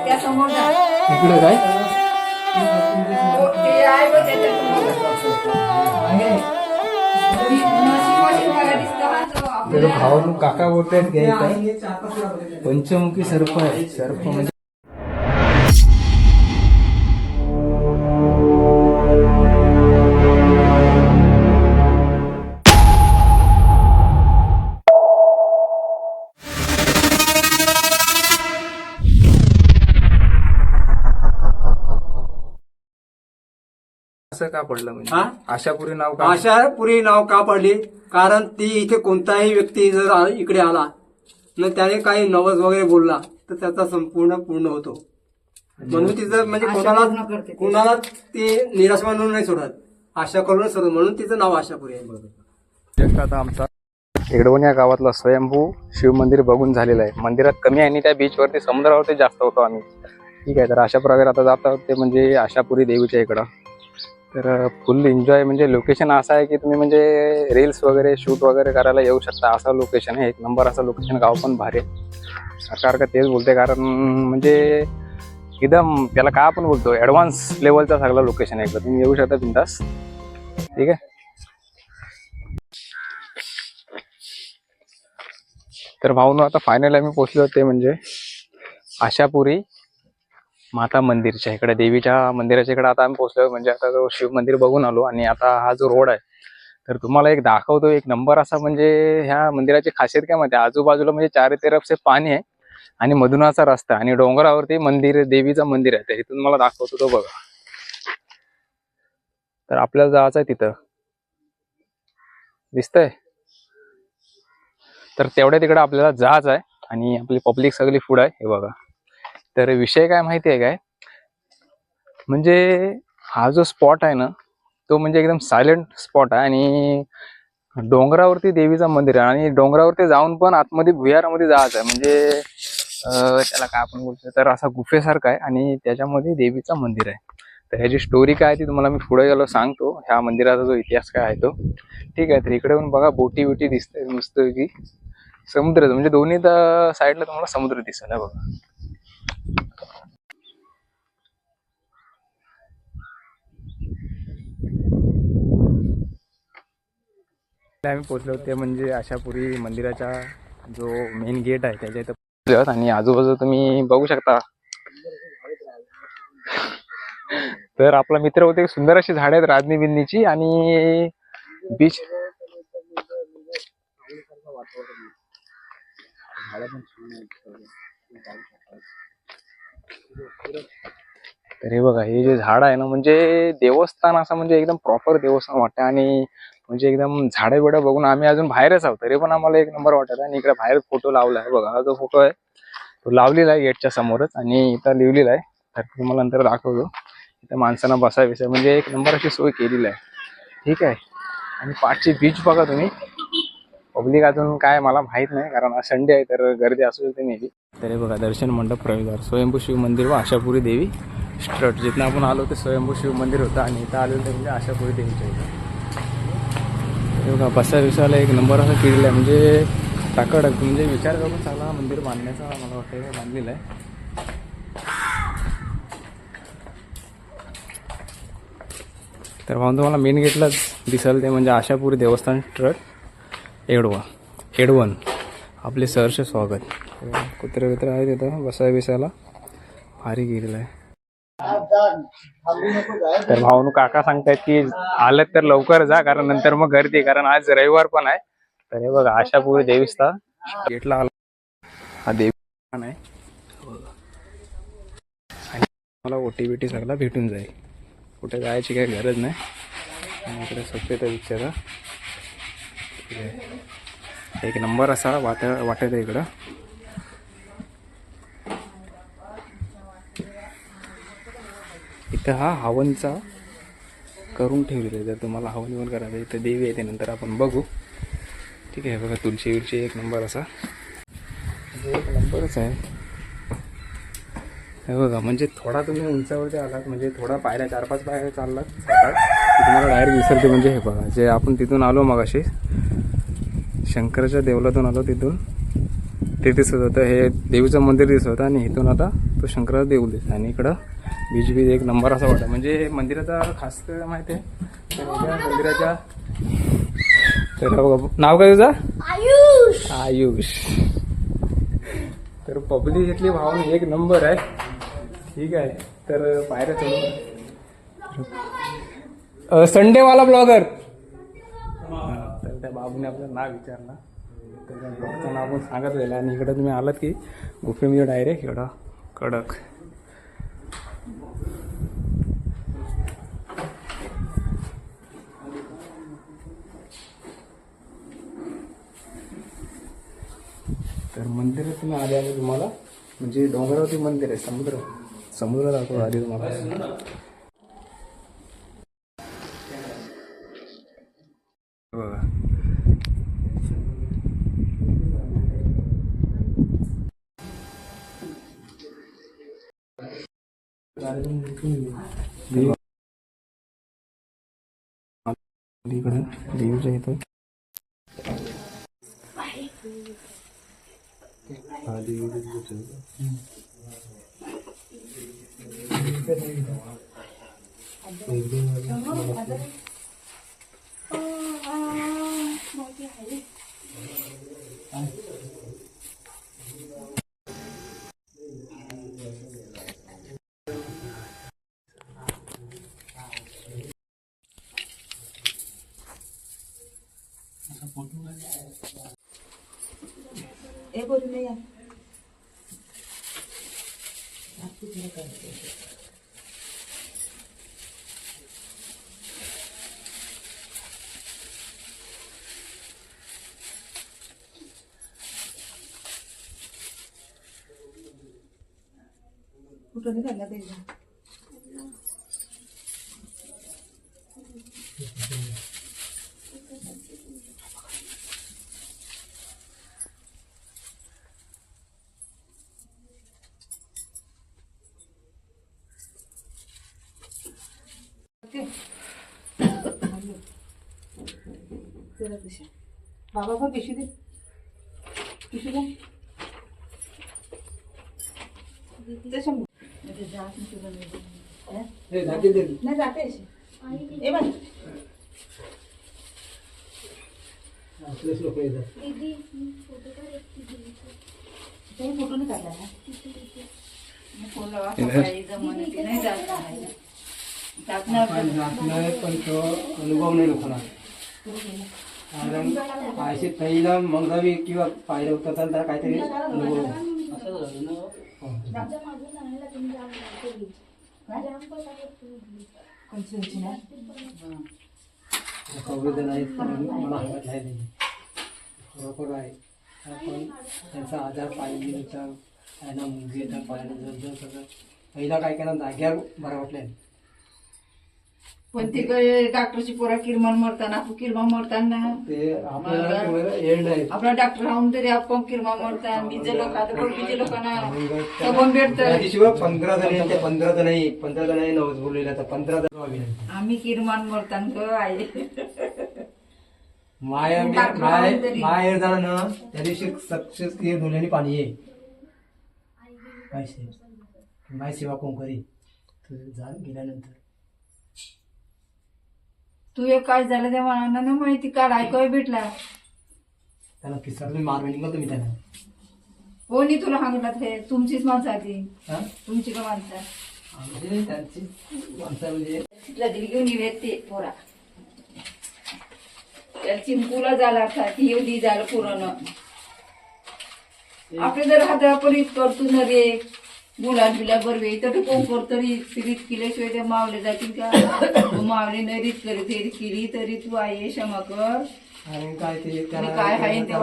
त्या समोर जा. इकडे काय ते आहे बघ त्याच्या समोर. ती नरसिंह मला दिसतो हा तो तर आपल्या भाऊ काका बोलतायत घ्यायचं पंचमुखी सर्प आहे. सर्प म्हणजे असं का पडलं म्हणजे हा? आशापुरी नाव का आशापुरी नाव का पडली? कारण ती इथे कोणताही व्यक्ती जर इकडे आला न त्याने काही नवस वगैरे बोलला तर त्याचा संपूर्ण पूर्ण होतो. म्हणून तिचं म्हणजे आशा पूर्ण कोणाला करते ती. कोणाला ते निराश म्हणून नाही सोडत, आशा करूनच सोडत. म्हणून तिचं नाव आशापुरी आहे. जस्ट आता आमचा एडवण या गावातला स्वयंभू शिव मंदिर बघून झालेलं आहे. मंदिरात कमी आणि त्या बीचवरती समुद्रावरती जास्त होतो आम्ही. ठीक आहे, तर अशा प्रकारे आता जात आहोत ते म्हणजे आशापुरी देवीच्या इकडं. तर फुल एन्जॉय म्हणजे लोकेशन असं आहे की तुम्ही म्हणजे रील्स वगैरे शूट वगैरे करायला येऊ शकता. असं लोकेशन आहे, एक नंबर असं लोकेशन. गाव पण भारी आहे. सरकार का तेच बोलते कारण म्हणजे एकदम त्याला काय आपण बोलतो ॲडव्हान्स लेवलचा सगळं लोकेशन आहे. तुम्ही येऊ शकता बिंदास. ठीक आहे, तर भाऊनो आता फायनल आम्ही पोहोचलो ते म्हणजे आशापुरी माता मंदिरच्या इकडे, देवीच्या मंदिराच्या इकडे आता आम्ही पोहोचलो. म्हणजे आता जो शिव मंदिर बघून आलो आणि आता हा जो रोड आहे तर तुम्हाला एक दाखवतो. एक नंबर असा म्हणजे ह्या मंदिराची खासियत काय माहिती, आजूबाजूला म्हणजे चारी तरफ से पाणी आहे आणि मधुनाचा रस्ता आणि डोंगरावरती मंदिर, देवीचं मंदिर आहे. तर इथून मला दाखवतो तो बघा. तर आपल्याला जायचं आहे तिथं, दिसतंय. तर तेवढ्या तिकडे आपल्याला जायचं आहे आणि आपली पब्लिक सगळी पुढं आहे हे बघा. तर विषय काय माहिती आहे काय, म्हणजे हा जो स्पॉट आहे ना तो म्हणजे एकदम सायलेंट स्पॉट आहे आणि डोंगरावरती देवीचं मंदिर आहे आणि डोंगरावरती जाऊन पण आतमध्ये भुयारामध्ये जायचं आहे. म्हणजे त्याला काय आपण बोलतो तर असा गुफेसारखा आहे आणि त्याच्यामध्ये देवीचं मंदिर आहे. तर ह्याची स्टोरी काय ती तुम्हाला मी पुढे गेलो सांगतो. ह्या मंदिराचा जो इतिहास काय आहे तो. ठीक आहे, तर इकडे पण बघा बोटी बिटी दिसतंय मस्त की समुद्र, म्हणजे दोन्ही साईडला तुम्हाला समुद्र दिसेल बघा. आम्ही पोहोचलो ते म्हणजे आशापुरी मंदिराच्या जो मेन गेट आहे त्याच्या इथं पोहोचलो आणि आजूबाजू तुम्ही बघू शकता. तर आपला मित्र होते, सुंदर अशी झाडे आहेत राजनी बिन्नीची आणि बीच. तर हे बघा, हे जे झाड आहे ना म्हणजे देवस्थान असं म्हणजे एकदम प्रॉपर देवस्थान वाटतं आणि म्हणजे एकदम झाडं बिडं बघून आम्ही अजून बाहेरच आहोत तरी पण आम्हाला एक नंबर वाटत. आणि इकडे बाहेर फोटो लावला आहे बघा, हा जो फोटो आहे तो लावलेला आहे गेटच्या समोरच आणि इथं लिहिलेला आहे. तर तुम्हाला नंतर दाखवतो. इथं माणसांना बसायचं म्हणजे एक नंबर अशी सोय केलेली आहे. ठीक आहे, आणि पाठची बीच बघा तुम्ही. पब्लिक अजून काय मला माहित नाही कारण आज संडे आहे तर गर्दी असू शकते मेबी. तर हे बघा दर्शन मंडप प्रवेशद्वार स्वयंभू शिव मंदिर व आशापुरी देवी स्ट्रट. जिथं आपण आलो ते स्वयंभू शिव मंदिर होतं आणि इथं आलेलं ते म्हणजे आशापुरी देवीच्या इथं. हे बघा बसा विसायला एक नंबर असं केलेलं आहे म्हणजे टाकाटक, म्हणजे विचार करून चांगला मंदिर बांधण्याचा मला वाटतं हे बांधलेलं आहे. तर भाऊ तुम्हाला मेन गेटलाच दिसेल ते म्हणजे आशापुरी देवस्थान स्ट्रट एडवण. आपले सहर्ष स्वागत. कुत्रे वित्र आहेत तिथं बसाय बिसायला भारी गेलेलं आहे. तर भाऊ काका सांगतायत की आलं तर लवकर जा कारण नंतर मग गर्दी, कारण आज रविवार पण आहे. तर हे बघा आशापुरी देवस्थान गेटला आला हा देवस्थान आहे आणि मला ओटी बिटी सगळा भेटून जाईल. कुठे जायची काही गरज नाही. आणि इकडे स्वच्छता विचारा एक नंबर असा वाटत आहे इकडं. इथं हा हवनचा करून ठेवलेला आहे. जर तुम्हाला हवन विवन करायचं इथं देवी येते नंतर आपण बघू. ठीक आहे, बघा तुळशी विळशी एक नंबर असा एक नंबरच आहे. हे बघा म्हणजे थोडा तुम्ही उंचावरती आलात म्हणजे थोडा पायऱ्या 4-5 पायऱ्या चाललात तुम्हाला डायरेक्ट दिसेल ते म्हणजे हे बघा जे आपण तिथून आलो मग अशी शंकराच्या देवलातून आलो तिथून ते दिसत होतं, हे देवीचं मंदिर दिसत होतं आणि इथून आता तो तो शंकराचा देऊळ दिसतो आणि इकडं बीच बीच एक नंबर असा वाटतं. म्हणजे मंदिराचा खास तर माहिती आहे तर या मंदिराच्या तर बघा नाव काय तुझं? आयुष. तर पब्लिक इथली भावना एक नंबर आहे. ठीक आहे तर पायऱ्या चढून संडेवाला ब्लॉगर तर त्या बाबूने आपलं नाव विचारलं तर त्या ब्लॉगचं नाव पण सांगितलेलं आणि इकडं तुम्ही आलात की गुफेमध्ये डायरेक्ट एवढा कडक. तर मंदिरात तुम्ही आले आहे तुम्हाला म्हणजे डोंगरावरती मंदिर आहे. समुद्र दाखवतो आधी तुम्हाला. बघा इकडे देवीच्या इथं कुठं निघाला त्याच्या बाबा पण पिशवी दे पिशवी दे नाही जाते ए बघ फोटो नाही काढला फोन लावा नाही जात पण तो अनुभव नाही लोकांना. कारण पायसे पहिला मंगावी किंवा पायऱ्या उतरताना त्याला काहीतरी अनुभव कवरेज नाही मला हवत नाही बरोबर आहे. आपण त्यांचा आजार पाहिजेचा त्यांना मुंगीचा पायाला जर सगळं पहिला काय केलं जाग्यावर बरं वाटलं. पण ती डॉक्टरची पोरा किरमान मरताना किरमान मरताना ते आपल्याला येड नाही. आपला डॉक्टर राहून तरी आपण किरमान मरता बीजे लोक आता पण बीजे लोकांना सबन भेटतं. शिवाय 15 जण ते 15 जण नवस बोललेला तर 15 जण आम्ही किरमान मरतान ग आहे माहेर झालं ना त्या दिवशी सक्सेस डोल्याने पाणी ये पैसे माय सेवा कोण करी जा गेल्यानंतर तू एक काय झालं त्या मनानं ना माहिती काल ऐकाय भेटला त्याला किस्सा तुम्ही मारवे निघा तुम्ही त्याला कोणी तुला सांगितलं हे तुमचीच माणसं आधी तुमची का माणसं म्हणजे त्यांची माणसं म्हणजे तिथला दिली घेऊन येत ते पोरा त्याला चिंकूला झाला ती एवढी झालं पुरण आपले जर हातापरीत करतो न रे मुला बिला बरवे तर कोण करतरी रीत केल्याशिवाय त्या मावले जातील का मावले न रीत करी केली तरी तू आहे क्षमा कर आणि काय ते काय आहे ते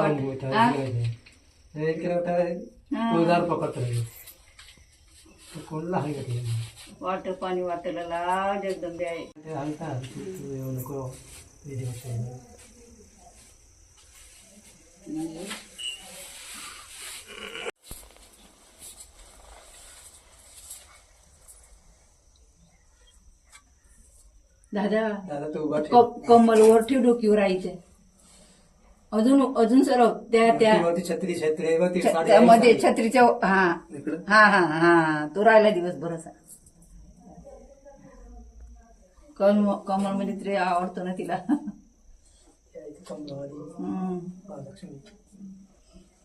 कोणला आहे का वाटर पाणी वाटायला लाज एकदम द्याय ते आणतात तू नको दादा दादा तू कमल वर ठेव डोकीवर राहायचं अजून अजून सरळ त्या वरती छत्री छत्री वरती साडी त्यामध्ये आहे, साडी. छत्रीच्या हा इकडं हा हा हा तो राहिला दिवसभर असा कमल मध्ये तरी आवडतो ना तिला इथे कमलावाली, हम्म. महालक्ष्मी.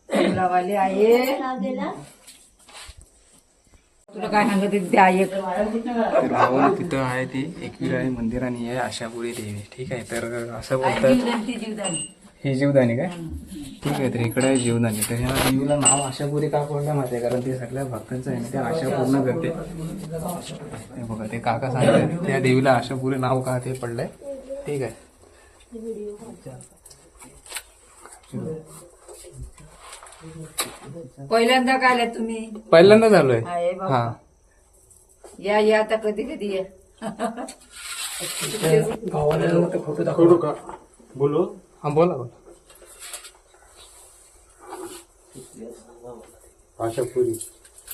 फुलावाले आहे तुला काय सांगत ते आहे तर भाऊन तिथं आहे ती एकविराई मंदिर आणि आहे आशापुरी देवी. ठीक आहे, तर असं बोलतात जीवदानी ही जीवदानी काय. ठीक आहे, तर इकडे आहे जीवदानी. तर ह्या देवीला नाव आशापुरी का पडलं माहिती आहे, कारण ते सगळ्या भक्तांचं आहे ना, ते आशा पूर्ण करते. ते बघा ते काका सांगतात त्या देवीला आशापुरी नाव का ते पडलंय. ठीक आहे, पहिल्यांदा काय आल्या तुम्ही पहिल्यांदा झालोय. आहे बाबा. हा, या आता कधी कधी या गावाला मोठे फोटो दाखवू का बोलू. हा बोला बोला. आशापुरी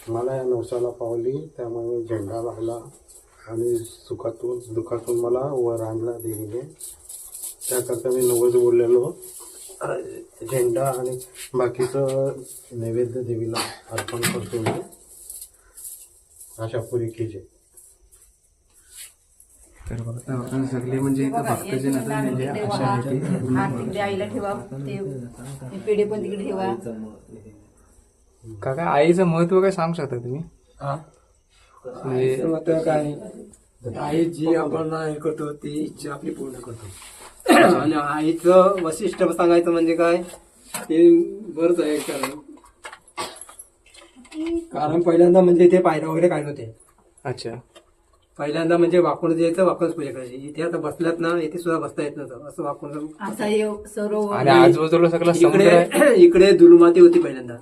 मला या नवसाला पावली, त्यामुळे झेंडा लावला आणि सुखातून दुःखातून मला वर आणला देवीने. त्याकरता मी नवस बोललेलो झेंडा आणि बाकीचं नैवेद्य देवीला अर्पण करतो मी. आशापुरी की जय. तर बघा सगळे म्हणजे इथं भक्तजन आता म्हणजे आशा आहे की पूर्ण हात तिकडे आईला ठेवा ते पेढे पण तिकडे ठेवा काका आईचं महत्व काय सांगू शकता तुम्ही. हा म्हणजे मग काय आई जी आपण हे करतो ती इच्छा आपली पूर्ण करतो. आणि आईचं वैशिष्ट्य सांगायचं म्हणजे काय ते बरंच आहे. कारण पहिल्यांदा म्हणजे इथे पायऱ्या वगैरे काय नव्हते. अच्छा, पहिल्यांदा म्हणजे वाकून यायचं, वाकूनच पूजा करायची. इथे आता बसल्यात ना, इथे सुद्धा बसता येत नव्हतं, असं वाकून. असा सरोवर आणि आजूबाजूला सगळं समुद्र आहे. इकडे इकडे दुलमाती होती पहिल्यांदा.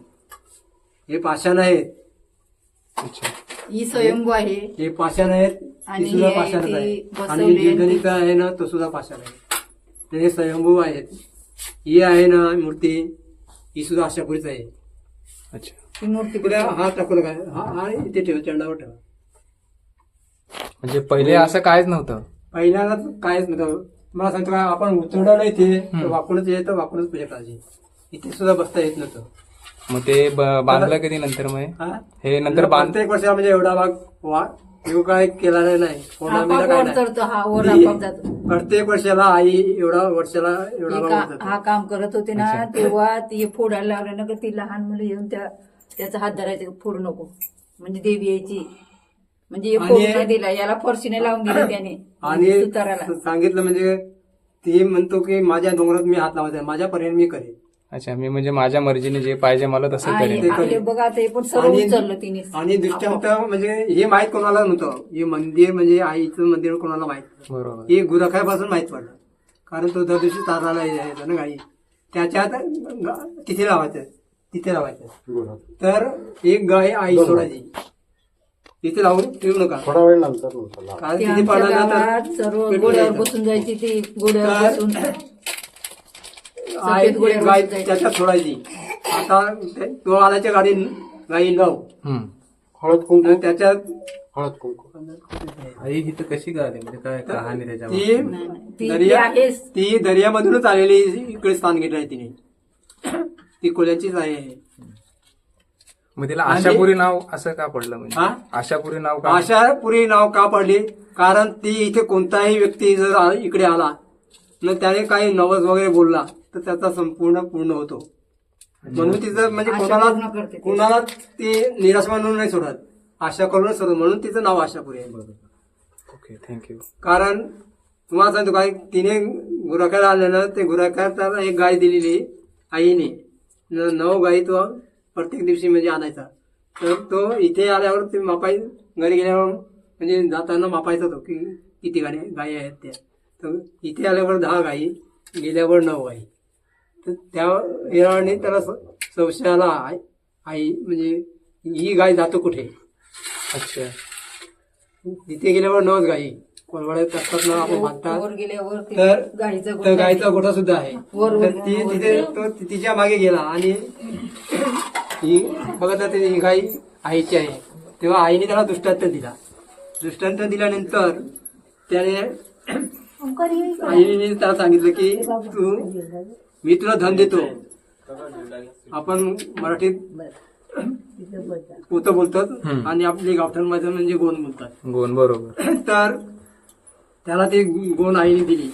हे पाषाण आहेत. अच्छा, ही स्वयंभू आहे हे पाषाण आहेत, आणि ही सुद्धा हे पाषाणच ती आहे. आणि बसवली जीवदानीचा आहे ना, तो सुद्धा पाषाण आहे. हे स्वयंभू आहेत. ही आहे ना मूर्ती, ही सुद्धा आशापुरीच आहे. अच्छा. ती मूर्ती पुढे हा टाकलं काय, हा इथे ठेवा, चंडावर ठेवा. म्हणजे पहिले असं कायच नव्हतं. पहिल्यांदा कायच नव्हतं. मला सांगतो काय, आपण उतरलं नाही ते तर वाकूनच येतं, वाकूनच पूजा करायची. इथे सुद्धा बसता येत नव्हतं. मग ते बांधलं कधी नंतर मग हा? हे नंतर प्रत्येक वर्षाला म्हणजे एवढा भाग योग काय केला नाही, पौर्णिमेला काय वर नाही. चढतो हा वर आपाप जातो प्रत्येक वर्षाला आई एवढा वर्षाला एवढा भाग होता. हा काम करत होते ना तेव्हा ती फोडायला लागले ना का ती लहान मुलं येऊन त्याचा हात धरायचा फोडू नको म्हणजे देवी यायची म्हणजे हे फोडू नाही दिला याला फरशीने लावून दिलं त्याने आणि सुताराला सांगितलं म्हणजे ती म्हणतो की माझ्या डोंगरात मी हात लावायचा, माझ्यापर्यंत मी करेन. अच्छा, मी म्हणजे माझ्या मर्जीने जे पाहिजे मला तसं करेन. आणि बघा आता हे पण सर्व उचललं तिने आणि दृष्टांत म्हणजे हे माहित कोणाला नव्हतं. हे मंदिर म्हणजे आईचं मंदिर कोणाला माहित नव्हतं. बरोबर. हे गुराखापासून माहित पडलं. कारण तो दर दिवशी ताराला यायचा ना गाई, त्याच्यात तिथे लावायचं. तर एक गाय आई सोडायची, तिथे लावून ठेवू नका. थोडा वेळ नंतर नव्हता. कारण ते तिथे आमच्या पडला गावात सर्व घोड्यावर बसून जायची ती घोड्यावर बसून आई गाय त्याच्यात सोडायची. आता तो आल्याच्या गाई लाव हम्म. हळद कुंकू, त्याच्यात हळद कुंकू. आई इथं कशी गाली म्हणजे काय कहाणी त्याच्या ती ती आहेच ती दर्यामधूनच आलेली इकडे स्थान घेतलं आहे तिने. ती कोल्यांचीच आहे. मग तिला आशापुरी नाव असं का पडलं म्हणजे हा? आशापुरी नाव का. आशापुरी नाव का पडली, कारण ती इथे कोणताही व्यक्ती जर इकडे आला न त्याने काही नवस वगैरे बोलला तर त्याचा संपूर्ण पूर्ण होतो. म्हणून तिचं म्हणजे आशा पूर्ण करते ती. कोणाला ती निराश म्हणून नाही सोडत, आशा करूनच सोडत. म्हणून तिचं नाव आशापुरी आहे. Okay, thank you. कारण तुम्हाला सांगतो काय, तिने गुराख्याला आले ना, ते गुराख्याला एक गाय दिलेली आईने, 9 गाई तो प्रत्येक दिवशी म्हणजे आणायचा. तर तो इथे आल्यावर ते मापाई घरी गेल्यावर म्हणजे जाताना मापायचा तो की किती गाई आहेत त्या. तर इथे आल्यावर 10 गाई, गेल्यावर 9 गाई. तर त्या येणाने त्याला संशयाला आई म्हणजे ही गाय जातो कुठे. अच्छा, तिथे गेल्यावर 9 गाई कोलवाड्यात असतात ना, आपण बांधतात. वर गेल्यावर ते तर गाईचा गायचा गोठा सुद्धा आहे. वर तर ती तिथे तो तिच्या मागे गेला आणि ही बघत होती ही गाय आईची आहे. तेव्हा आईने त्याला दृष्टांत दिला. दृष्टांत दिल्यानंतर त्याने आईने त्याला सांगितलं की तू मी तुला धन देतो. आपण मराठीत पोतं बोलतात आणि आपली गावठाणमध्ये म्हणजे गोण बोलतात. गोन बरोबर. तर त्याला ते गोण आईने दिली.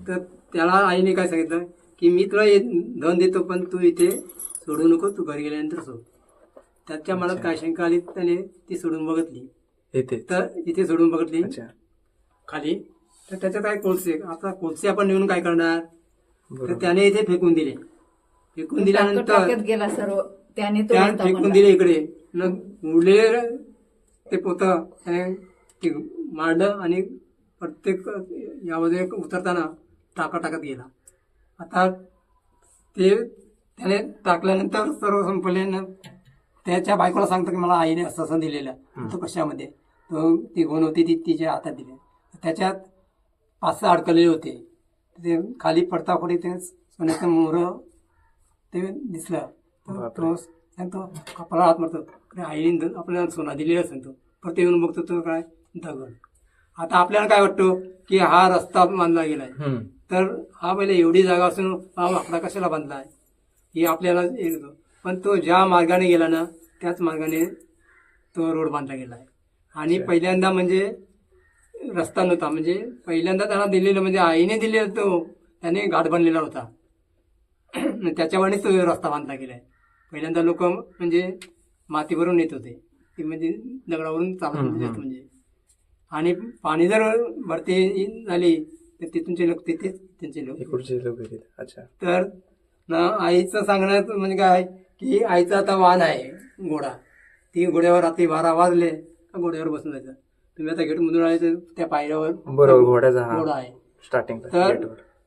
तर त्याला आईने काय सांगितलं की मी तुला हे धन देतो पण तू इथे सोडू नको, तू घरी गेल्यानंतर सोड. त्याच्या मनात काय शंका आली, त्याने ती सोडून बघितली. येते. तर इथे सोडून बघितली अच्छा. खाली. तर त्याच्यात काय कोळसे, आता कोळसे आपण नेऊन काय करणार. तर बरोबर. त्याने इथे फेकून दिले. फेकून दिल्यानंतर टाकत गेला सर्व त्याने तो त्या होता फेकून म्हणला. दिले इकडे. मग उरलेले ते पोतं त्याने ते मांडलं आणि प्रत्येक यामध्ये उतरताना टाकत गेला. आता ते त्याने टाकल्यानंतर सर्व संपले. त्याच्या बायकोला सांगतो की मला आईने असं दिलेलं. तो कशामध्ये तो ती गोण होती ती तिच्या हातात दिली. त्याच्यात 5-6 अडकलेले होते. ते खाली पडता खोडी ते सोन्याचं मोहरं ते दिसलं. तर तो सांगतो कपाळाला हात मारतो, अरे आईने आपल्याला सोना दिलेला सांगतो. परत येऊन बघतो तो काय दगड. आता आपल्याला काय वाटतं की हा रस्ता बांधला गेलाय. तर हा पहिले एवढी जागा असून हा वाकडा कशाला बांधला आहे ही आपल्याला येतो. पण तो ज्या मार्गाने गेला ना त्याच मार्गाने तो रोड बांधला गेला आहे. आणि पहिल्यांदा म्हणजे रस्ता नव्हता, म्हणजे पहिल्यांदा त्यांना दिलेलं म्हणजे आईने दिलेला तो त्याने घाट बनलेला होता. त्याच्यावरच तो रस्ता बांधला गेला आहे. पहिल्यांदा लोक म्हणजे मातीवरून येत होते, ते म्हणजे दगडावरून चालत येत म्हणजे. आणि पाणी जर भरती झाली तर तिथूनचे लोक तिथेच त्यांचे लोक. अच्छा. तर ना आईचं सांगण्यात म्हणजे काय की आईचा आता वाहन आहे घोडा. ती घोड्यावर रात्री 12 वाजले का घोड्यावर बसून जायचं. तुम्ही आता गेटमधून आले तर त्या पायऱ्यावर बरोबर घोड्याचा घोडा आहे स्टार्टिंग. तर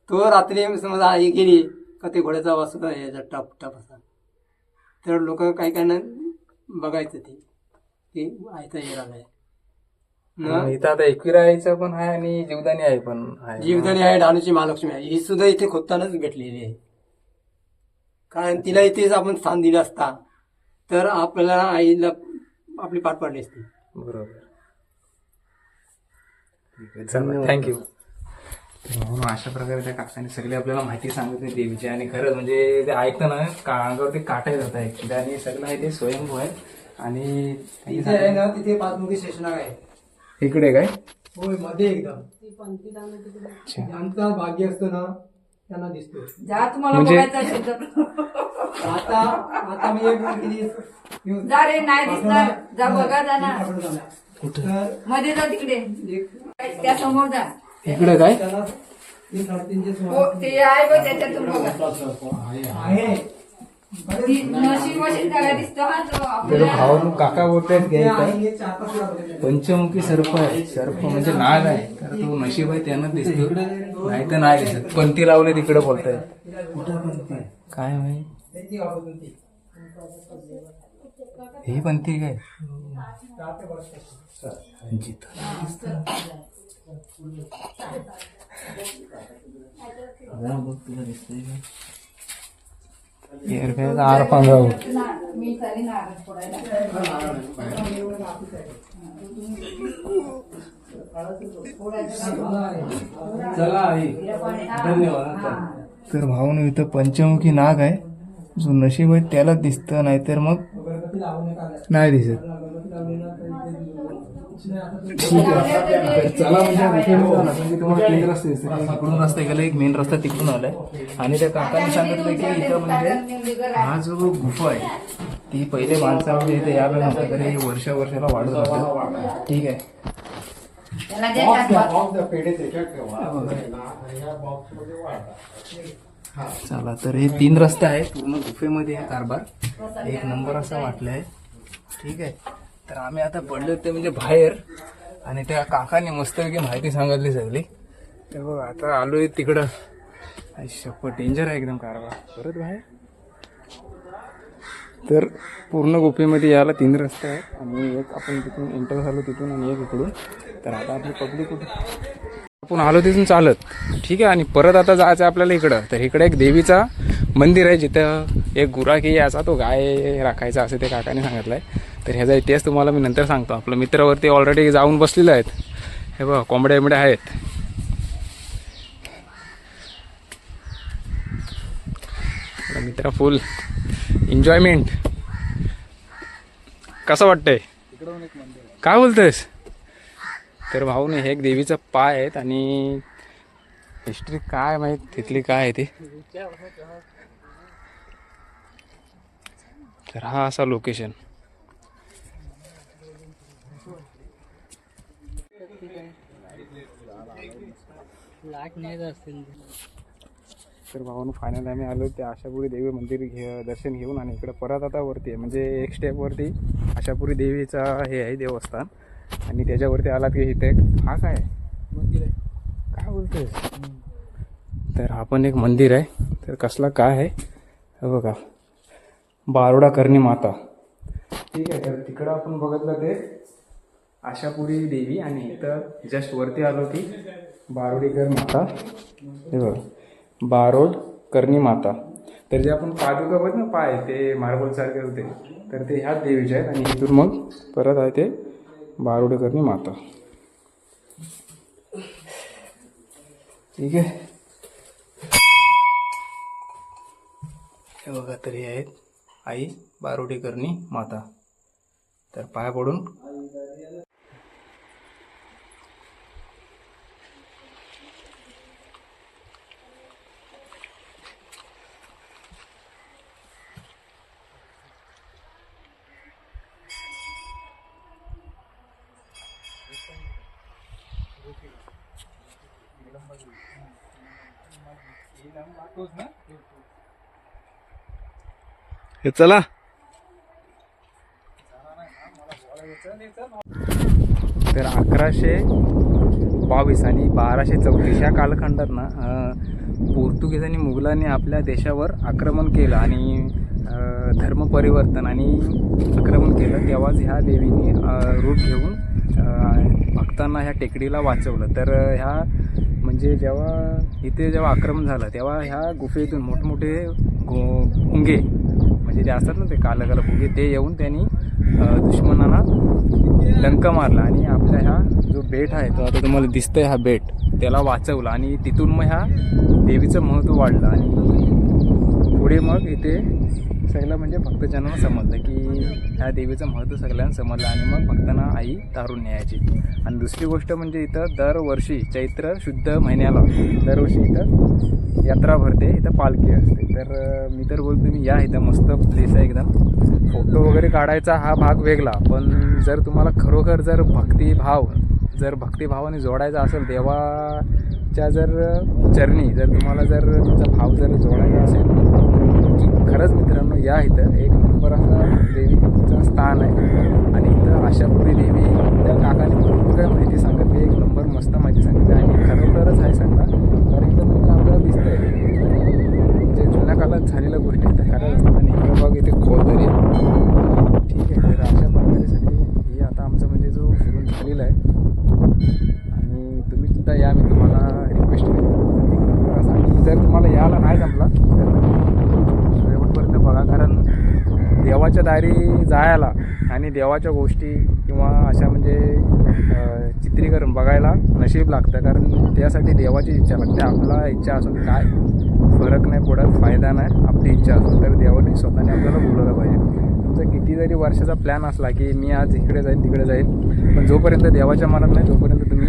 तो रात्री समजा आई गेली का ते घोड्याचा आवाज सुद्धा यायचा टप टप असा. तर लोक काही काय ना बघायचं ते की आईचा येर आलाय. इथं आता एकविराईचा पण आहे आणि जीवदानी आहे पण आहे. जीवदानी आहे, डहाणूची महालक्ष्मी आहे. ही सुद्धा इथे खोदतानाच भेटलेली आहे. कारण तिला इथेच आपण स्थान दिलं असता तर आपल्याला आईला आपली पाठ पाडली असती. बरोबर. थँक्यू. म्हणून अशा प्रकारे त्या काकाने सगळी आपल्याला माहिती सांगितली देवीची. आणि खरंच म्हणजे ते ऐकतं ना अंगावरती काटे जात आहे आणि सगळं आहे ते स्वयंभू आहे. आणि तिथे आहे ना तिथे पाचमुखी शेषनाग आहे. इकडे काय होय मध्ये एकदम ज्यांचा भाग्य असतो ना त्यांना दिसतो. जा तुम्हाला म्हणजे- बघायचं असेल तर. आता आता मी एक जा रे, नाही दिसणार. जा बघा, जा ना. तर मध्ये जा तिकडे, एक त्या समोर जा. इकडे काय त्याला 3-3.5 हो, ते आहे बघ त्याच्यातून बघा. आहे. ती नशीब अशी जागा दिसतो हा तो तर आपल्याला. भाऊ काका बोलतायत ते घ्यायचं आहे 4-5 वेळा बघितलं. पंचमुखी सर्प आहे. सर्प म्हणजे नाग आहे, तर तो नशीब आहे त्यानं दिसतो, नाही तर नाही दिसत. पंथी लावले तिकडे बोलताय. काय माहिती त्यांची गाव होती ती. ही पंथी काय आर पंधरा मी चाली नारळ फोडायला. चला आई धन्यवाद. तर भाऊन इथं पंचमुखी नाग आहे, जो नशीब आहे त्यालाच दिसतं, नाहीतर मग नाही दिसत. ठीक आहे, तर चला म्हणजे तुम्हाला 3 रस्ते दिसतात. तिकडून रस्ता गेला, एक मेन रस्ता तिकडून आलाय. आणि त्या काकाने सांगितलं की इथं म्हणजे हा जो गुफा आहे ती पहिले माणसामध्ये इथे यायला नव्हतं, तरी वर्षाला वाढत होतं. ठीक आहे. त्याला जे टाकतात. चला, तर हे 3 रस्ते आहेत पूर्ण गुफेमध्ये आहे कारभार. एक नंबर असं वाटलंय. ठीक आहे, तर आम्ही आता पडलो ते म्हणजे बाहेर, आणि त्या काकाने मस्तपैकी माहिती सांगितली सगळी. तर बघ आता आलोय तिकडं. शप्प डेंजर आहे एकदम कारभार. परत बाहेर तर पूर्ण गुफेमध्ये यायला 3 रस्ते आहेत, आणि एक आपण तिथून एंटर झालो तिथून, आणि एक इकडून. तर आता आपली पब्लिक कुठे आपण आलो तिथून चालत. ठीक आहे, आणि परत आता जायचं आपल्याला इकडं. तर इकडे एक देवीचा मंदिर आहे जिथं एक गुराखी याचा तो गाय राखायचा असं ते काकाने सांगितलं आहे. तर ह्याचा इतिहास तुम्हाला मी नंतर सांगतो. आपलं मित्रावरती ऑलरेडी जाऊन बसलेले आहेत. हे बघा कोंबड्या बिंबड्या आहेत. तर मित्रा फुल एन्जॉयमेंट. कसं वाटतंय? काय बोलतोयस? तर भाऊने हे एक देवीचं पाय आहेत आणि हिस्ट्री काय माहित तिथली काय आहे ती. तर हा असा लोकेशन. तर भावानं फायनल आम्ही आलो ते आशापुरी देवी मंदिर दर्शन घेऊन आणि इकडे परत आता वरती आहे म्हणजे एक स्टेपवरती आशापुरी देवीचा हे आहे देवस्थान आणि त्याच्यावरती आलात की इथे हा काय मंदिर आहे. काय बोलतोय? तर हा पण एक मंदिर आहे. तर कसला काय आहे हे बघा, बारोडा करणी माता. ठीक आहे. तर तिकडं आपण बघितलं ते आशापुरी देवी आणि इथं जस्ट वरती आलो की बारोडीकर माता. हे बघा बारोड करणी माता. तर जे आपण पादुका बघ ना पाय ते मार्बल सारखे होते तर ते ह्याच देवीचे आहेत आणि इथून मग परत आहे ते बारोड करणी माता. ठीक आहे. हे बघा तरी आहेत आई बारोडी करणी माता. तर पाय पडून हे चला. तर 1122 आणि 1234 या कालखंडात ना पोर्तुगीज आणि मुघलांनी आपल्या देशावर आक्रमण केलं आणि धर्म परिवर्तन आणि आक्रमण केलं तेव्हाच ह्या देवीने रूप घेऊन भक्तांना ह्या टेकडीला वाचवलं. तर ह्या म्हणजे जेव्हा आक्रमण झालं तेव्हा ह्या गुफेतून मोठमोठे भुंगे म्हणजे ते असतात ना ते कालं भुंगे ते येऊन त्यांनी दुश्मनांना डंक मारला आणि आपल्या ह्या जो बेट आहे तो आता तुम्हाला दिसतंय हा बेट त्याला वाचवला आणि तिथून मग ह्या देवीचं महत्त्व वाढलं आणि पुढे मग इथे सगळं म्हणजे भक्तजनांना समजलं की ह्या देवीचं महत्त्व सगळ्यांना समजलं आणि मग भक्तांना आई तारून न्यायची. आणि दुसरी गोष्ट म्हणजे इथं दरवर्षी चैत्र शुद्ध महिन्याला दरवर्षी इथं यात्रा भरते, इथं पालखी असते. तर मी तर बोलतो तुम्ही या, इथं मस्त प्लेस आहे एकदम. फोटो वगैरे काढायचा हा भाग वेगळा, पण जर तुम्हाला खरोखर जर भक्तिभावाने जोडायचा असेल देवाच्या चरणी जर तुम्हाला तुमचा भाव जोडायचा असेल की खरंच मित्रांनो या, इथं एक नंबर असा देवीचं स्थान आहे. आणि इथं आशापुरी देवी त्या काकाने भरपूर काय माहिती सांगितली, एक नंबर मस्त माहिती सांगितली आणि खरोखरच आहे सांगा. कारण इथं म्हणजे आपल्याला दिसतंय म्हणजे जुन्या काळात झालेल्या गोष्टी इथं खरंच असतात. आणि इकडं बघ इथे खोदरी. ठीक आहे. तर अशा प्रकारे सगळी ही आता आमचं म्हणजे जो फिरून झालेला आहे आणि तुम्ही सुद्धा या, मी तुम्हाला रिक्वेस्ट केली असं. आणि जर तुम्हाला यायला नाही जमला तर शेवटपर्यंत बघा, कारण देवाच्या दारी जायला आणि देवाच्या गोष्टी किंवा अशा म्हणजे चित्रीकरण बघायला नशीब लागतं. कारण त्यासाठी देवाची इच्छा लागते. आपला इच्छा असून काय फरक नाही पडत, फायदा नाही. आपली इच्छा असून तर देवाने स्वतःने आपल्याला बोलवलं पाहिजे. तुमचा किती जरी वर्षाचा प्लॅन असला की मी आज इकडे जाईन तिकडे जाईन, पण जोपर्यंत देवाच्या मनात नाही तोपर्यंत तुम्ही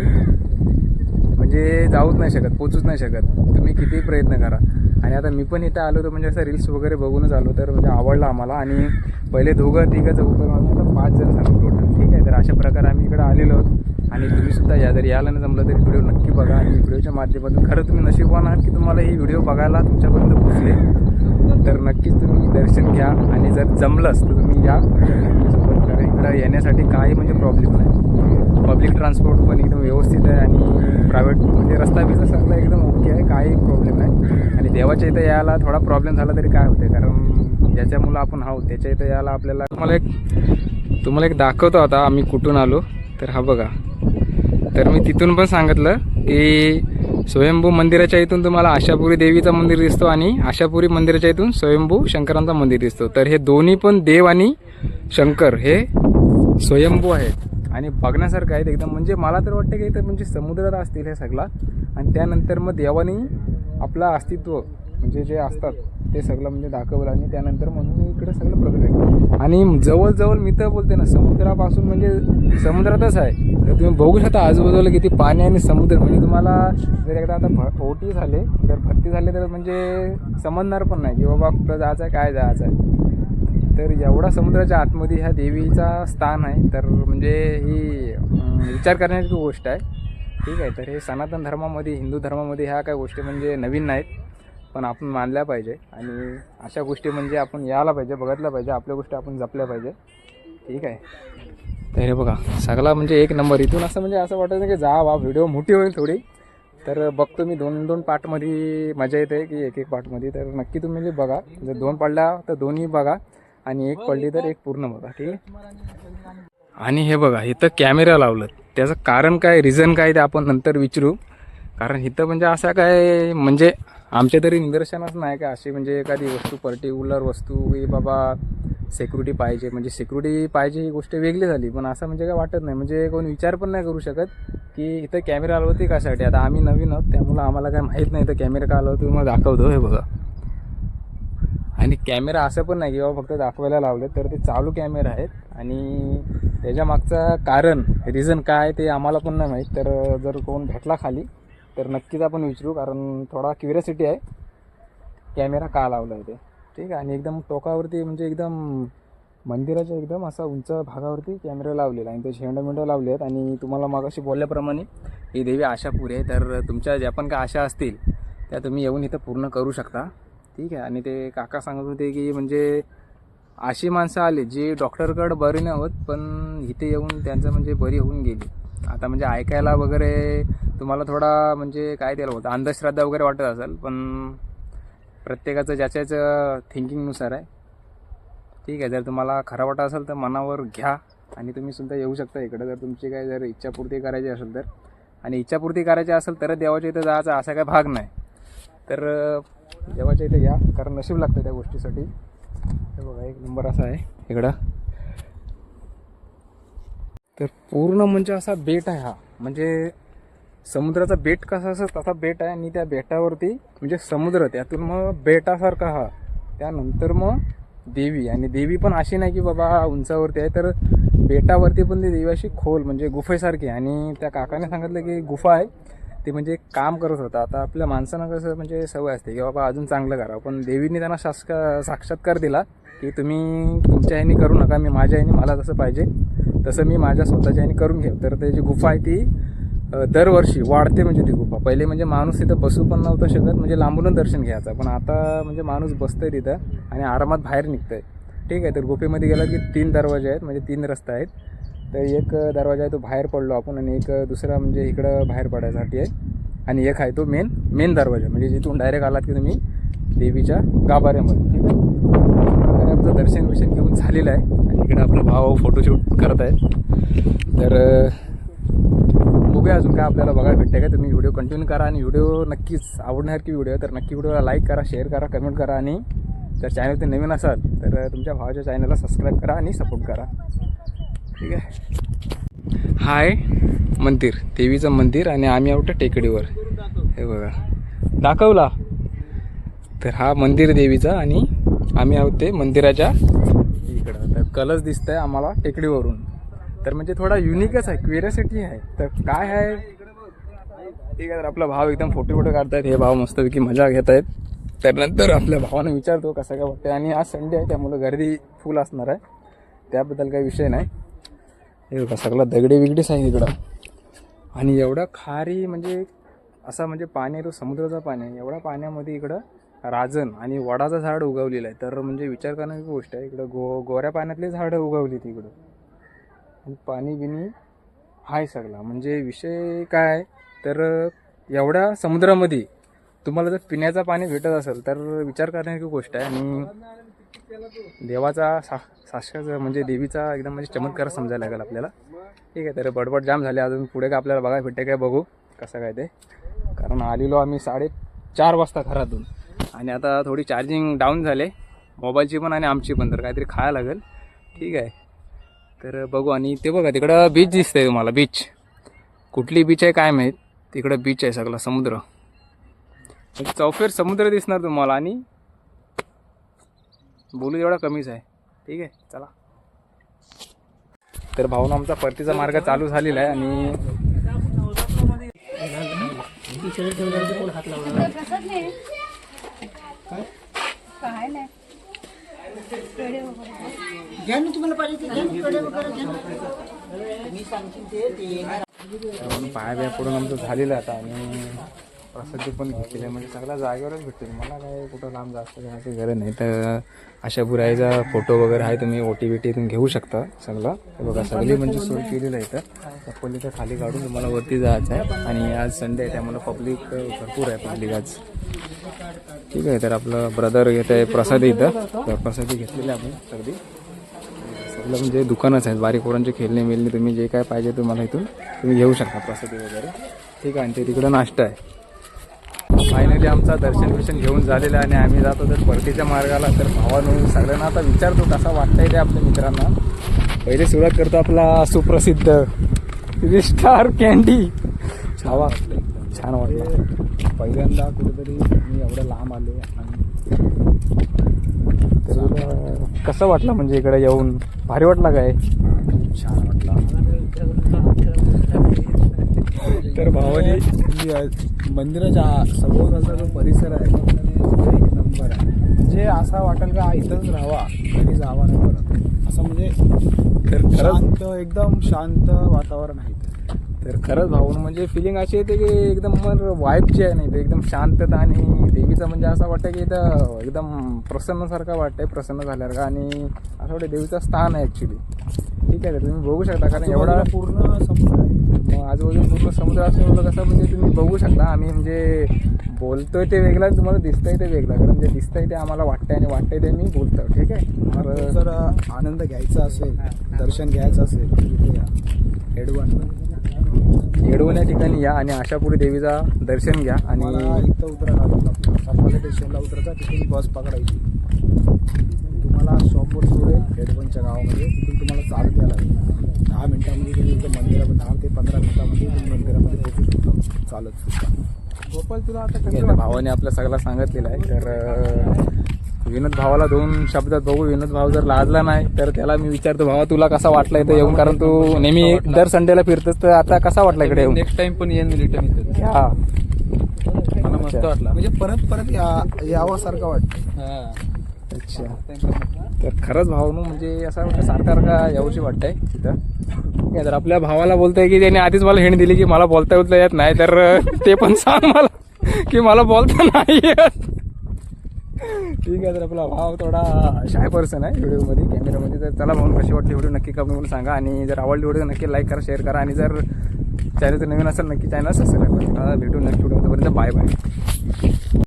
म्हणजे जाऊच नाही शकत, पोचूच नाही शकत. तुम्ही कितीही प्रयत्न करा. आणि आता मी पण इथं आलो तर म्हणजे असं रील्स वगैरे बघूनच आलो, तर म्हणजे आवडलं आम्हाला. आणि पहिले 2-3 चौकं आता 5 जण झालो टोटल. ठीक आहे. तर अशा प्रकारे आम्ही इकडे आलेलो आहोत आणि तुम्ही सुद्धा या. जर यायला नाही जमलं तरी व्हिडिओ नक्की बघा. आणि व्हिडिओच्या माध्यमातून खरं तुम्ही नशीबवान आहात की तुम्हाला ही व्हिडिओ बघायला तुमच्यापर्यंत पोचले. तर नक्कीच तुम्ही दर्शन घ्या आणि जर जमलंच तर तुम्ही या सोबत. कारण इकडं येण्यासाठी काही म्हणजे प्रॉब्लेम नाही. पब्लिक ट्रान्सपोर्ट पण एकदम व्यवस्थित आहे आणि प्रायव्हेट म्हणजे रस्ता बिस्ता सगळं एकदम ओके आहे, काही प्रॉब्लेम नाही. आणि देवाच्या इथं यायला थोडा प्रॉब्लेम झाला तरी काय होते, कारण ज्याच्यामुळं आपण आहोत त्याच्या इथं यायला आपल्याला तुम्हाला एक दाखवतो आता आम्ही कुठून आलो. तर हा बघा. तर मी तिथून पण सांगितलं की स्वयंभू मंदिराच्या इथून तुम्हाला आशापुरी देवीचं मंदिर दिसतो आणि आशापुरी मंदिराच्या इथून स्वयंभू शंकरांचा मंदिर दिसतो. तर हे दोन्ही पण देव आणि शंकर हे स्वयंभू आहेत आणि बघण्यासारखं आहेत एकदम. म्हणजे मला तर वाटतं की इथं म्हणजे समुद्रात असतील हे सगळा. आणि त्यानंतर मग देवाने आपलं अस्तित्व म्हणजे जे असतात ते सगळं म्हणजे दाखवलं आणि त्यानंतर म्हणून मी इकडे सगळं प्रगत आहे. आणि जवळजवळ मी तर बोलते ना समुद्रापासून म्हणजे समुद्रातच आहे. तर तुम्ही बघू शकता आजूबाजूला किती पाणी आणि समुद्र. म्हणजे तुम्हाला जर एकदा आता ओटी झाले तर भरती झाले तर म्हणजे समजणार पण नाही की बाबा कुठं जायचं आहे काय जायचं आहे. तर एवढा समुद्राच्या आतमध्ये ह्या देवीचा स्थान आहे. तर म्हणजे ही विचार करण्याची गोष्ट आहे. ठीक आहे. तर हे सनातन धर्मामध्ये हिंदू धर्मामध्ये ह्या काय गोष्टी म्हणजे नवीन नाहीत, पण आपण मानल्या पाहिजे. आणि अशा गोष्टी म्हणजे आपण यायला पाहिजे, बघितल्या पाहिजे, आपल्या गोष्टी आपण जपल्या पाहिजे. ठीक आहे. तर हे बघा सगळा म्हणजे एक नंबर. इथून असं म्हणजे असं वाटायचं की जा वा व्हिडिओ मोठी होईल थोडी. तर बघतो मी 2-2 पार्टमध्ये मजा येते की एक पार्टमध्ये. तर नक्की तुम्ही म्हणजे बघा. जर 2 पडल्या तर दोन्ही बघा आणि एक पडली तर एक पूर्ण बघा. ठीक आहे. आणि हे बघा इथं कॅमेरा लावलं, त्याचं कारण काय, रिझन काय ते आपण नंतर विचारू. कारण इथं म्हणजे असं काय म्हणजे आमच्या तरी निदर्शनच नाही का अशी म्हणजे एखादी वस्तू पर्टिक्युलर वस्तू की बाबा सिक्युरिटी पाहिजे. म्हणजे सिक्युरिटी पाहिजे ही गोष्ट वेगळी झाली, पण असं म्हणजे काय वाटत नाही. म्हणजे कोण विचार पण नाही करू शकत की इथं कॅमेरा लावते कशासाठी. आता आम्ही नवीन आहोत त्यामुळं आम्हाला काय माहीत नाही इथं कॅमेरा का लावतो. तुम्हाला दाखवतो हे बघा. आणि कॅमेरा असं पण नाही की बाबा फक्त दाखवायला लावले, तर ते चालू कॅमेरा आहेत. आणि त्याच्या मागचं कारण रिझन काय ते आम्हाला पण नाही माहीत. तर जर कोण भेटला खाली तर नक्कीच आपण विचारू, कारण थोडा क्युरियोसिटी आहे कॅमेरा का लावला आहे ते. ठीक आहे. आणि एकदम टोकावरती म्हणजे एकदम मंदिराच्या एकदम असा उंच भागावरती कॅमेरा लावलेला आहे. आणि ते शेंडमेंढं लावले आहेत. आणि तुम्हाला मागाशी बोलल्याप्रमाणे ही देवी आशापुरी आहे. तर तुमच्या ज्या पण काय आशा असतील त्या तुम्ही येऊन इथं पूर्ण करू शकता. ठीक आहे. आणि ते काका सांगत होते की म्हणजे अशी माणसं आली जी डॉक्टरकडे बरी नाही होत, पण इथे येऊन त्यांचं म्हणजे बरी होऊन गेली. आता म्हणजे ऐकायला वगैरे तुम्हाला थोडा म्हणजे काय त्याला होतं अंधश्रद्धा वगैरे वाटत असेल, पण प्रत्येकाचं ज्याच्याचं थिंकिंगनुसार आहे. ठीक आहे. जर तुम्हाला खरं वाटत असेल तर मनावर घ्या आणि तुम्ही सुद्धा येऊ शकता इकडं, जर तुमची काय जर इच्छापूर्ती करायची असेल तर. आणि इच्छापूर्ती करायची असेल तर देवाच्या इथं जायचं असा काय भाग नाही. तर देवाच्या इथे या, कारण नशीब लागतं त्या गोष्टीसाठी. हे बघा एक नंबर असा आहे इकडं. तर पूर्ण म्हणजे असा बेट आहे हा. म्हणजे समुद्राचा बेट कसा असं तसा बेट आहे. आणि त्या बेटावरती म्हणजे समुद्र, त्यातून मग बेटासारखा हा, त्यानंतर मग देवी. आणि देवी पण अशी नाही की बाबा उंचावरती आहे, तर बेटावरती पण ती देवी अशी खोल म्हणजे गुफेसारखी. आणि त्या काकाने सांगितलं की गुफा आहे ते म्हणजे काम करत होता. आता आपल्या माणसांना कसं म्हणजे सवय असते की बाबा अजून चांगलं करा, पण देवीने त्यांना साक्षात्कार दिला की तुम्ही तुमच्या ह्यानी करू नका, मी माझ्या ह्यानी मला जसं पाहिजे तसं मी माझ्या स्वतःच्या ह्यानी करून घेऊ. तर त्याची गुफा आहे ती दरवर्षी वाढते. म्हणजे ती गुफा पहिले म्हणजे माणूस तिथं बसू पण नव्हतं शकत, म्हणजे लांबूनच दर्शन घ्यायचं. पण आता म्हणजे माणूस बसतंय तिथं आणि आरामात बाहेर निघतंय. ठीक आहे. तर गुफेमध्ये गेला की 3 दरवाजे आहेत, म्हणजे 3 रस्ते आहेत. तर एक दरवाजा आहे तो बाहेर पडलो आपण, आणि एक दुसरा म्हणजे इकडं बाहेर पडायसाठी आहे. आणि एक आहे तो मेन दरवाजा, म्हणजे जिथून डायरेक्ट आलात की तुम्ही देवीच्या गाभाऱ्यामध्ये. ठीक आहे. तर आमचं दर्शन घेऊन झालेलं आहे. आणि इकडे आपला भाऊ फोटोशूट करत आहेत. तर बघूया अजून काय आपल्याला बघायला भेटते काय. तुम्ही व्हिडिओ कंटिन्यू करा आणि व्हिडिओ नक्कीच आवडण्यासारखी व्हिडिओ आहे. तर नक्की व्हिडिओला लाईक करा, शेअर करा, कमेंट करा. आणि जर चॅनलवरती नवीन असाल तर तुमच्या भावाच्या चॅनलला सबस्क्राईब करा आणि सपोर्ट करा. ठीक आहे. हाय मंदिर, देवीचं मंदिर. आणि आम्ही आहोत टेकडीवर. हे बघा दाखवला. तर हा मंदिर देवीचा आणि आम्ही आहोत ते मंदिराच्या इकडं. तर कलश दिसतंय आम्हाला टेकडीवरून. तर म्हणजे थोडा युनिकच आहे, क्युरियोसिटी आहे. तर काय आहे ठीक आहे. तर आपला भाव एकदम फोटो काढतायत. हे भाव मस्तपैकी मजा घेत आहेत. तर नंतर आपल्या भावानं विचारतो कसं काय वाटतं. आणि आज संडे आहे त्यामुळं गर्दी फुल असणार आहे, त्याबद्दल काही विषय नाही. हे बघा सगळं दगडी बिगडीच आहे इकडं. आणि एवढा खारी म्हणजे असा म्हणजे पाणी तो समुद्राचा पाणी आहे. एवढ्या पाण्यामध्ये इकडं राजन आणि वडाचं झाड उगवलेलं आहे. तर म्हणजे विचार करण्याची गोष्ट आहे. इकडं गोऱ्या पाण्यातली झाडं उगवली ती इकडं. आणि पाणी बिनी हाय सगळा. म्हणजे विषय काय तर एवढ्या समुद्रामध्ये तुम्हाला जर पिण्याचं पाणी भेटत असेल तर विचार करण्याची गोष्ट आहे. आणि देवाचा साक्षात म्हणजे देवीचा एकदम म्हणजे चमत्कार समजायला लागेल आपल्याला. ठीक आहे. तर बडबड जाम झाले. अजून पुढे काय आपल्याला बघायला भेटते काय बघू कसं काय ते. कारण आलेलो आम्ही 4:30 वाजता घरातून. आणि आता थोडी चार्जिंग डाऊन झाले मोबाईलची पण आणि आमची पण. तर काहीतरी खायला लागेल. ठीक आहे. तर बघू. आणि ते बघा तिकडं बीच दिसतंय तुम्हाला. बीच कुठली बीच आहे काय माहीत. तिकडं बीच आहे सगळा समुद्र, चौफेर समुद्र दिसणार तुम्हाला. आणि बोलू एवढा कमीच आहे. ठीक आहे चला. तर भाऊन आमचा परतीचा मार्ग चालू झालेला आहे आणि पाया बिया पडून आमचं झालेलं आहे आता आणि प्रसिद्धी पण घेतलेली आहे. म्हणजे सगळ्या जागेवरच भेटतील. मला काय कुठं लांब जास्त जाण्याची गरज नाही. तर अशा बुराईचा फोटो वगैरे आहे, तुम्ही ओटी बिटी इथून घेऊ शकता सगळं. हे बघा सगळी म्हणजे सोय केलेलं आहे. तर चप्पली तर खाली काढून तुम्हाला वरती जायचं आहे आणि आज संडे आहे त्यामुळे पब्लिक भरपूर आहे. पब्लिक आज ठीक आहे. तर आपलं ब्रदर घेत आहे प्रसादी इथं. तर प्रसादी घेतलेली आहे आपण सगळी. सगळं म्हणजे दुकानच आहेत, बारीक पोरांचे खेळणे मिळणे, तुम्ही जे काय पाहिजे तुम्हाला इथून तुम्ही घेऊ शकता प्रसादी वगैरे. ठीक आहे. आणि ते तिकडं नाश्ता आहे. फायनली आमचा दर्शन घेऊन झालेलं आहे आणि आम्ही जातो तर परतीच्या मार्गाला. तर भावानं सगळ्यांना आता विचारतो कसा वाटतंय ते आपल्या मित्रांना. पहिले सुरुवात करतो आपला सुप्रसिद्ध 3 स्टार कँडी. छावा छान वाटलं. पहिल्यांदा कुठेतरी मी एवढं लांब आले आणि तर कसं वाटलं म्हणजे इकडे येऊन भारी वाटलं काय? छान वाटलं. तर भावाने मंदिराच्या समोरचा जो परिसर आहे तो एक नंबर आहे. म्हणजे असा वाटेल का इथंच राहावा, कधी जावा नाही परत असं. म्हणजे शांत, एकदम शांत वातावरण आहे. तर खरंच भाऊ म्हणजे फिलिंग अशी येते की एकदम वाईब जी आहे नाही ते एकदम शांतता आणि देवीचं म्हणजे असं वाटतं की इथं एकदम प्रसन्नसारखं वाटतंय, प्रसन्न झाल्यासारखं. आणि असं वाटतं देवीचं स्थान आहे ॲक्च्युली. ठीक आहे. तर तुम्ही बघू शकता कारण एवढा पूर्ण समुद्र आहे. मग आजूबाजूला पूर्ण समुद्र असल्यामुळं कसं म्हणजे तुम्ही बघू शकता. आम्ही म्हणजे बोलतोय ते वेगळं आणि तुम्हाला दिसतंय ते वेगळं. कारण जे दिसतंय ते आम्हाला वाटतंय आणि वाटतंय ते मी बोलतो. ठीक आहे. तर जर आनंद घ्यायचा असेल, दर्शन घ्यायचं असेल तर इथे या येडवण या ठिकाणी या आणि आशापुरी देवीचा दर्शन घ्या. आणि मला इथं उतरायला चांगल्या स्टेशनला उतरायचा, तिथून बस पकडायची. तुम्हाला शॉपवर सोडेल हेडवनच्या गावामध्ये. तिथून तुम्हाला चालत यायला लागेल. 10 मिनिटांमध्ये तुम्ही इथं मंदिरामध्ये 10 ते 15 मिनिटांमध्ये तुम्ही मंदिरामध्ये पोहोचू शकता चालत सुद्धा. गोपाल तुला आता कसं भावाने आपल्या सगळं सांगितलेलं आहे. तर विनोद भावाला 2 शब्दात बघू. विनोद भाव जर लाजला नाही तर त्याला मी विचारतो भावा तुला कसा वाटला इथं येऊन, कारण तू नेहमी दर संडेला फिरतोस. तर आता कसा वाटला इकडे येऊन? नेक्स्ट टाइम पण येईन रिटर्न इथं. हा मला मस्त वाटला. म्हणजे परत यावासारखं वाटतं. अच्छा. तर खरंच भावनं म्हणजे असं वाटतं सारखा यावशी वाटतंय तिथं. ठीक आहे. तर आपल्या भावाला बोलतंय की त्याने आधीच मला हिंट दिली की मला बोलता येत नाही. तर ते पण सांग मला की मला बोलता नाही येत. ठीक आहे. तर आपला भाव थोडा शाय पर्सन आहे व्हिडिओमध्ये, कॅमेरामध्ये. तर चला भाऊ कशी वाटली व्हिडिओ नक्की कमेंट करून सांगा. आणि जर आवडली व्हिडिओ नक्की लाईक करा, शेअर करा. आणि जर चॅनल नवीन असेल नक्की चॅनल सबस्क्राईब करा. भेटू नेक्स्ट व्हिडिओ. तोपर्यंत बाय बाय.